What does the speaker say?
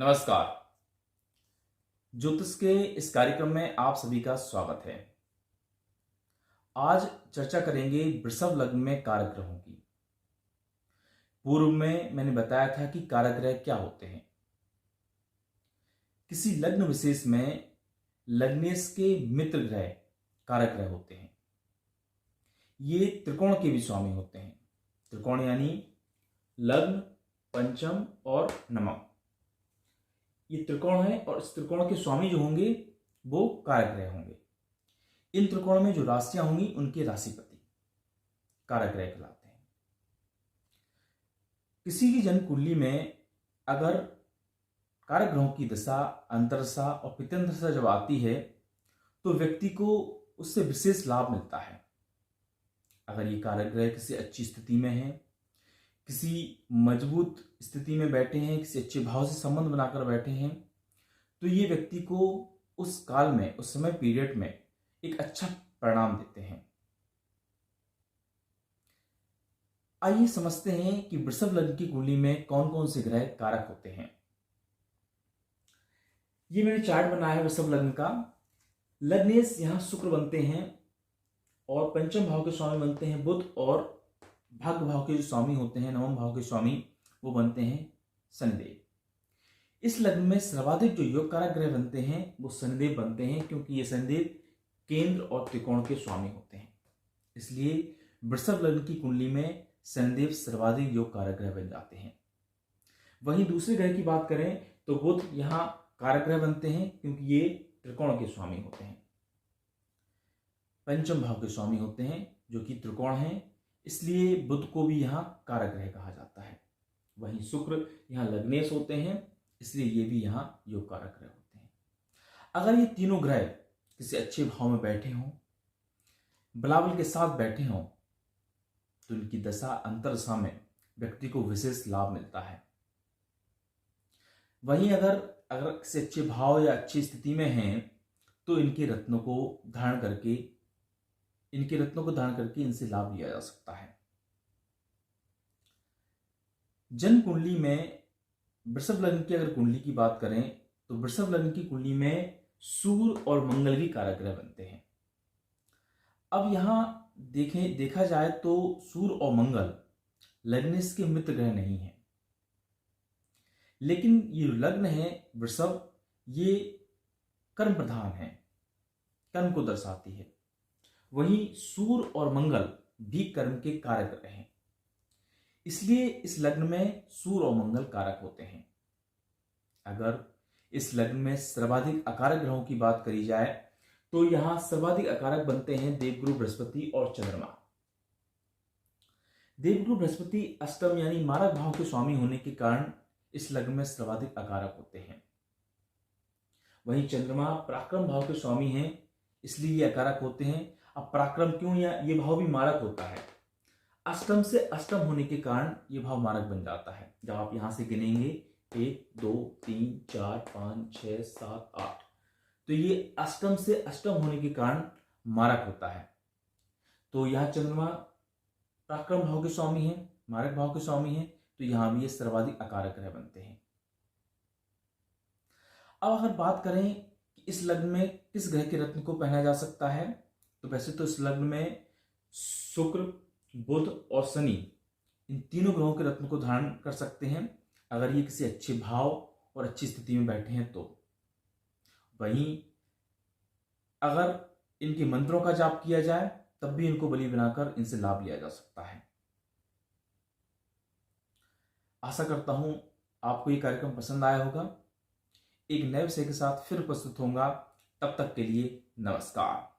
नमस्कार। ज्योतिष के इस कार्यक्रम में आप सभी का स्वागत है। आज चर्चा करेंगे वृषभ लग्न में कारक ग्रहों की। पूर्व में मैंने बताया था कि कारक ग्रह क्या होते हैं। किसी लग्न विशेष में लग्नेश के मित्र ग्रह कारक ग्रह होते हैं। ये त्रिकोण के भी स्वामी होते हैं। त्रिकोण यानी लग्न, पंचम और नवम, ये त्रिकोण है और इस त्रिकोण के स्वामी जो होंगे वो कारक ग्रह होंगे। इन त्रिकोण में जो राशियां होंगी उनके राशिपति कारक ग्रह कहलाते हैं। किसी की जन्म कुंडली में अगर कारक ग्रहों की दशा, अंतरदशा और पितृ दशा जब आती है तो व्यक्ति को उससे विशेष लाभ मिलता है। अगर ये कारक ग्रह किसी अच्छी स्थिति में है, किसी मजबूत स्थिति में बैठे हैं, किसी अच्छे भाव से संबंध बनाकर बैठे हैं, तो ये व्यक्ति को उस काल में, उस समय पीरियड में एक अच्छा परिणाम देते हैं। आइए समझते हैं कि वृषभ लग्न की कुंडली में कौन कौन से ग्रह कारक होते हैं। ये मैंने चार्ट बनाया है वृषभ लग्न का। लग्नेश यहां शुक्र बनते हैं और पंचम भाव के स्वामी बनते हैं बुध, और भाग्य भाव के जो स्वामी होते हैं, नवम भाव के स्वामी, वो बनते हैं शनिदेव। इस लग्न में सर्वाधिक जो योग कारक ग्रह बनते हैं वो शनिदेव बनते हैं, क्योंकि ये शनिदेव केंद्र और त्रिकोण के स्वामी होते हैं। इसलिए वृषभ लग्न की कुंडली में शनिदेव सर्वाधिक योग कारक ग्रह बन जाते हैं। वहीं दूसरे ग्रह की बात करें तो बुध यहां कारक ग्रह बनते हैं, क्योंकि ये त्रिकोण के स्वामी होते हैं। पंचम भाव के स्वामी होते हैं जो कि त्रिकोण है, इसलिए बुध को भी यहाँ कारक ग्रह कहा जाता है। वहीं शुक्र यहाँ लग्नेश होते हैं, इसलिए ये भी यहाँ योग कारक ग्रह होते हैं। अगर ये तीनों ग्रह किसी अच्छे भाव में बैठे हों, बलाबल के साथ बैठे हों, तो इनकी दशा, अंतरदशा में व्यक्ति को विशेष लाभ मिलता है। वहीं अगर किसी अच्छे भाव या अच्छी स्थिति में हैं, तो इनके रत्नों को धारण करके इनसे लाभ लिया जा सकता है। जन्म कुंडली में वृषभ लग्न की अगर कुंडली की बात करें तो वृषभ लग्न की कुंडली में सूर्य और मंगल भी कारक ग्रह बनते हैं। अब यहां देखा जाए तो सूर्य और मंगल लग्नेश के मित्र ग्रह नहीं है, लेकिन ये लग्न है वृषभ, ये कर्म प्रधान है, कर्म को दर्शाती है। वहीं सूर्य और मंगल भी कर्म के कारक ग्रह हैं, इसलिए इस लग्न में सूर्य और मंगल कारक होते हैं। अगर इस लग्न में सर्वाधिक अकारक ग्रहों की बात करी जाए तो यहां सर्वाधिक अकारक बनते हैं देवगुरु बृहस्पति और चंद्रमा। देवगुरु बृहस्पति अष्टम यानी मारक भाव के स्वामी होने के कारण इस लग्न में सर्वाधिक अकारक होते हैं। वहीं चंद्रमा पराक्रम भाव के स्वामी हैं, इसलिए ये अकारक होते हैं। अब पराक्रम क्यों, या ये भाव भी मारक होता है। अष्टम से अष्टम होने के कारण ये भाव मारक बन जाता है। जब आप यहां से गिनेंगे 1 2 3 4 5 6 7 8, तो ये अष्टम से अष्टम होने के कारण मारक होता है। तो यहां चंद्रमा पराक्रम भाव के स्वामी है, मारक भाव के स्वामी है, तो यहां भी ये सर्वाधिक अकारक ग्रह बनते हैं। अब अगर बात करें कि इस लग्न में किस ग्रह के रत्न को पहना जा सकता है, तो वैसे तो इस लग्न में शुक्र, बुध और शनि, इन तीनों ग्रहों के रत्न को धारण कर सकते हैं अगर ये किसी अच्छे भाव और अच्छी स्थिति में बैठे हैं तो। वहीं अगर इनके मंत्रों का जाप किया जाए तब भी इनको बलि बनाकर इनसे लाभ लिया जा सकता है। आशा करता हूं आपको ये कार्यक्रम पसंद आया होगा। एक नए विषय के साथ फिर उपस्थित होऊंगा। तब तक के लिए नमस्कार।